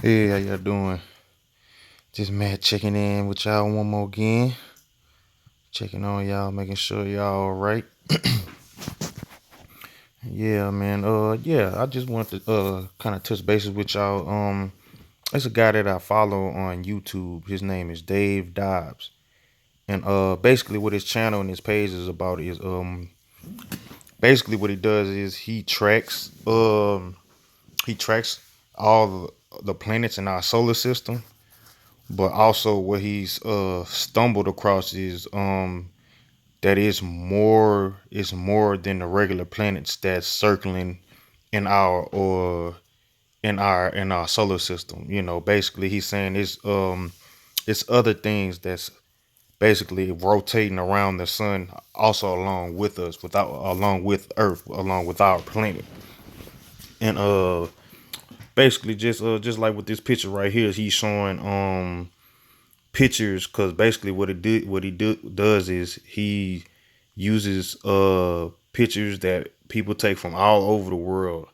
Hey, how y'all doing? Just Matt checking in with y'all one more again. Checking on y'all, making sure y'all all right. Yeah, man. Yeah, I just wanted to kind of touch bases with y'all. It's a guy that I follow on YouTube. His name is Dave Dobbs, and basically what his channel and his page is about is basically what he does is he tracks all the planets in our solar system, but also what he's stumbled across is that is more than the regular planets that's circling in our or in our solar system. Basically he's saying it's other things that's basically rotating around the sun also along with us, without along with Earth, along with our planet. And basically just like with this picture right here, he's showing pictures, because basically what he does is he uses pictures that people take from all over the world,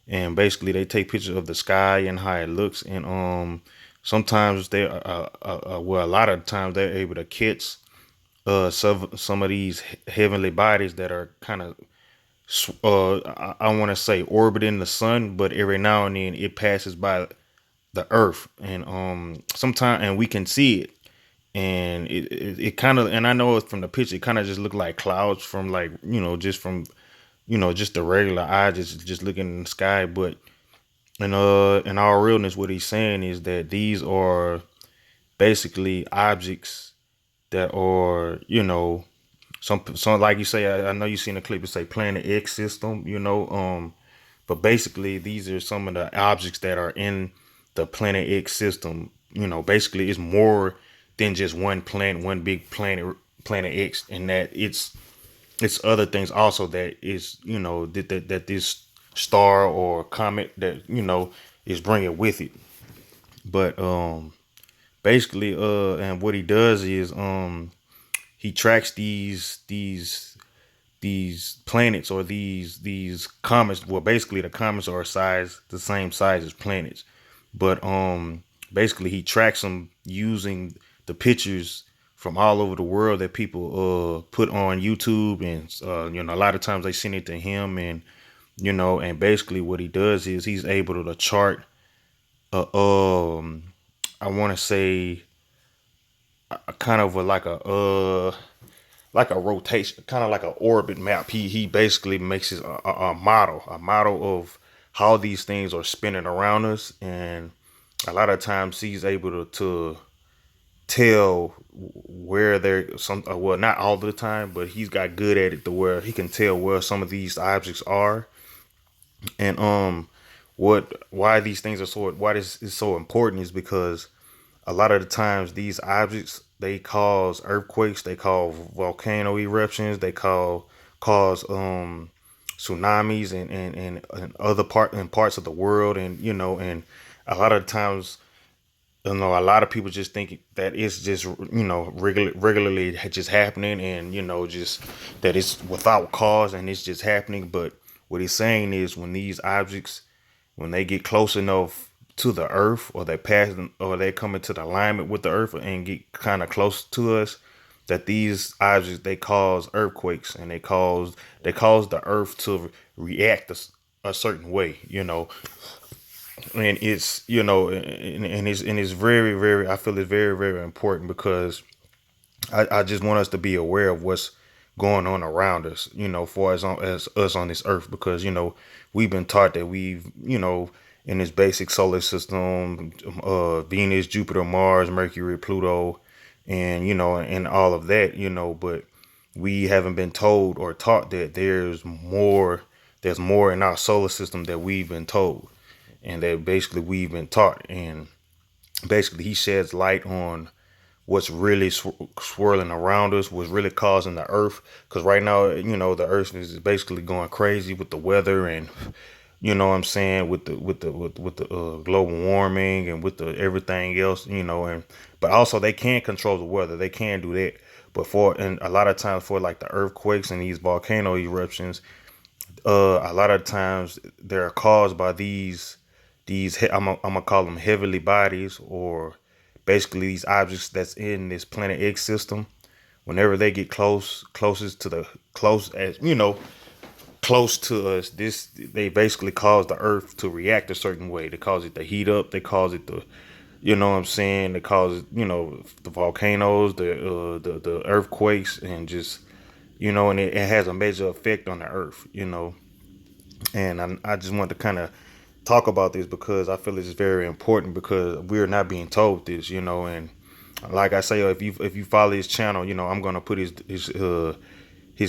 and basically they take pictures of the sky and how it looks. And sometimes they well, a lot of times they're able to catch some of these heavenly bodies that are kind of I want to say orbiting the sun, but every now and then it passes by the earth. And sometimes, and we can see it, and it kind of, and I know it from the picture, it kind of just looked like clouds from, like, just from, just the regular eye, just looking in the sky. But in all realness, what he's saying is that these are basically objects that are, some like you say, I know you seen the clip, it say Planet X system, but basically these are some of the objects that are in the Planet X system. Basically it's more than just one planet, one big Planet X, and that it's other things also that is, that this star or comet that, is bringing with it. But basically, and what he does is he tracks these planets, or these comets. Well, basically the comets are the same size as planets, but basically he tracks them using the pictures from all over the world that people put on YouTube. And a lot of times they send it to him. And and basically what he does is he's able to chart I want to say a kind of like a rotation, kind of like an orbit map. He basically makes it a model of how these things are spinning around us. And a lot of times he's able to tell where they're well, not all the time, but he's got good at it to where he can tell where some of these objects are. And what why these things are so why this is so important is because a lot of the times these objects, they cause earthquakes, they cause volcano eruptions, they cause tsunamis, and other parts of the world. And and a lot of times, a lot of people just think that it's just, regularly just happening, and just that it's without cause and it's just happening. But what he's saying is, when these objects, when they get close enough to the earth, or they pass, or they come into the alignment with the earth and get kind of close to us, that these objects, they cause earthquakes, and they cause the earth to react a certain way. And it's, and it's very, very, I feel it's very, very important, because I just want us to be aware of what's going on around us, for as us on this earth. Because we've been taught that we've, in this basic solar system, Venus, Jupiter, Mars, Mercury, Pluto, and and all of that. But we haven't been told or taught that there's more in our solar system that we've been told, and that basically we've been taught. And basically he sheds light on what's really swirling around us, what's really causing the earth. Because right now, the earth is basically going crazy with the weather. And what I'm saying, with the global warming, and with the everything else. And but also they can control the weather, they can do that. But and a lot of times, for like the earthquakes and these volcano eruptions, a lot of times they're caused by I'm gonna call them heavenly bodies, or basically these objects that's in this planet X system. Whenever they get closest to the close as close to us, this they basically cause the Earth to react a certain way. They cause it to heat up. They cause it to, you know what I'm saying? They cause it, the volcanoes, the earthquakes, and just and it has a major effect on the Earth. And I just want to kind of talk about this because I feel it's very important because we're not being told this, and like I say, if you follow his channel, I'm gonna put his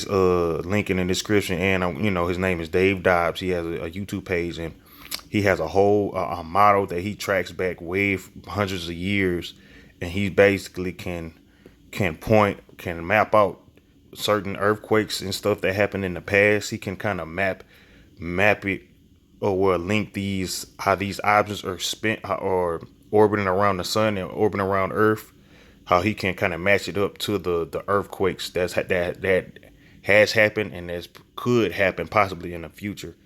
link in the description, and his name is Dave Dobbs. He has a YouTube page, and he has a whole a model that he tracks back way hundreds of years, and he basically can map out certain earthquakes and stuff that happened in the past. He can kind of map it, or link how these objects are spent or orbiting around the sun and orbiting around Earth. How he can kind of match it up to the earthquakes that has happened and that could happen possibly in the future.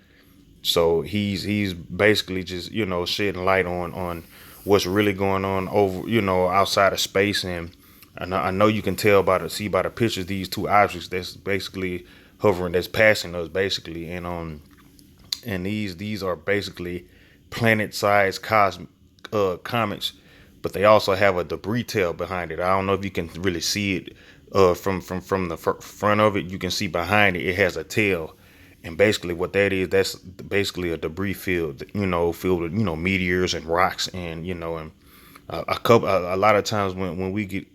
So he's basically just shedding light on what's really going on over outside of space. And I know you can tell by the pictures, these two objects that's basically hovering, that's passing us basically, and these are basically planet-sized cosmic comets, but they also have a debris tail behind it. I don't know if you can really see it from the front of it. You can see behind it has a tail, and basically what that is, that's basically a debris field, filled with meteors and rocks, and and a lot of times when we get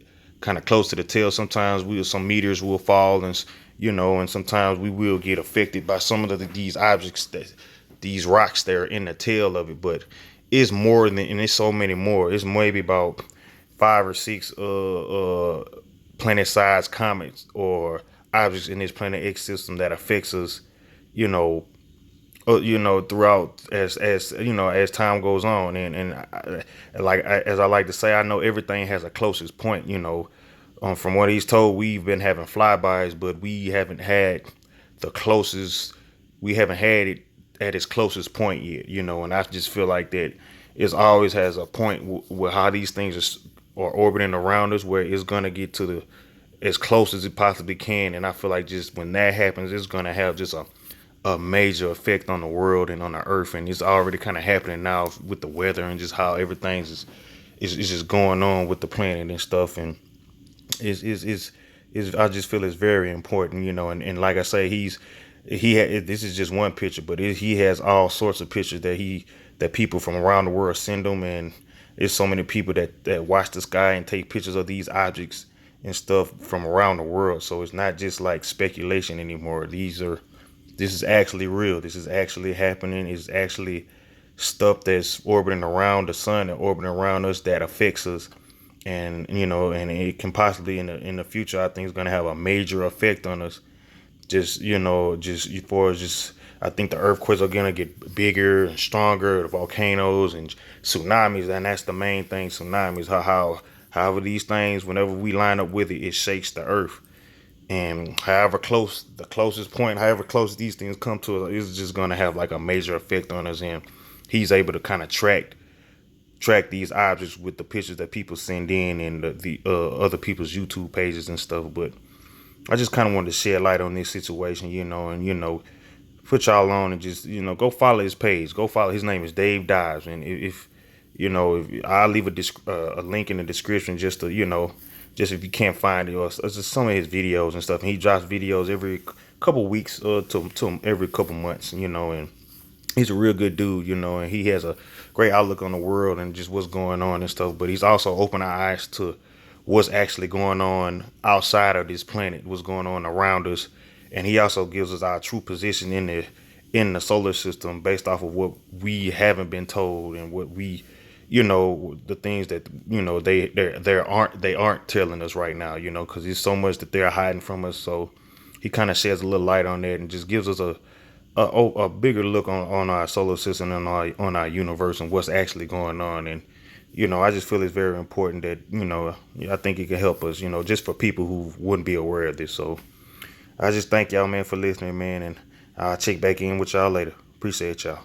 kind of close to the tail, sometimes some meteors will fall, and and sometimes we will get affected by some of these objects, these rocks that are in the tail of it. But it's more than, and it's so many more. It's maybe about 5 or 6 planet-sized comets or objects in this planet X system that affects us, throughout as time goes on. As I like to say, I know everything has a closest point. From what he's told, we've been having flybys, but we haven't had the closest. We haven't had it at its closest point yet. And I just feel like that it always has a point where how these things are orbiting around us, where it's gonna get to as close as it possibly can. And I feel like just when that happens, it's gonna have just a major effect on the world and on the Earth, and it's already kind of happening now with the weather and just how everything's is just going on with the planet and stuff. And is I just feel it's very important, and like I say, this is just one picture, but he has all sorts of pictures that people from around the world send him, and there's so many people that watch the sky and take pictures of these objects and stuff from around the world. So it's not just like speculation anymore. This is actually real. This is actually happening. It's actually stuff that's orbiting around the sun and orbiting around us that affects us. And and it can possibly in the future, I think it's going to have a major effect on us. Just I think the earthquakes are going to get bigger and stronger, the volcanoes and tsunamis, and that's the main thing. Tsunamis, however these things, whenever we line up with it, it shakes the Earth. And however close these things come to us, it's just going to have like a major effect on us. And he's able to kind of track these objects with the pictures that people send in and the other people's YouTube pages and stuff. But I just kind of wanted to shed light on this situation, and put y'all on, and just go follow his page. Go follow. His name is Dave Dobbs, and if I'll leave a link in the description just to just if you can't find it, or just some of his videos and stuff. And he drops videos every couple weeks to every couple months, and he's a real good dude, and he has a great outlook on the world and just what's going on and stuff. But he's also opened our eyes to what's actually going on outside of this planet, what's going on around us. And he also gives us our true position in the solar system based off of what we haven't been told, and what we, the things that they aren't telling us right now, because there's so much that they're hiding from us. So he kind of sheds a little light on that and just gives us a bigger look on our solar system and on our universe and what's actually going on. And I just feel it's very important that I think it can help us, just for people who wouldn't be aware of this. So I just thank y'all, man, for listening, man, and I'll check back in with y'all later. Appreciate y'all.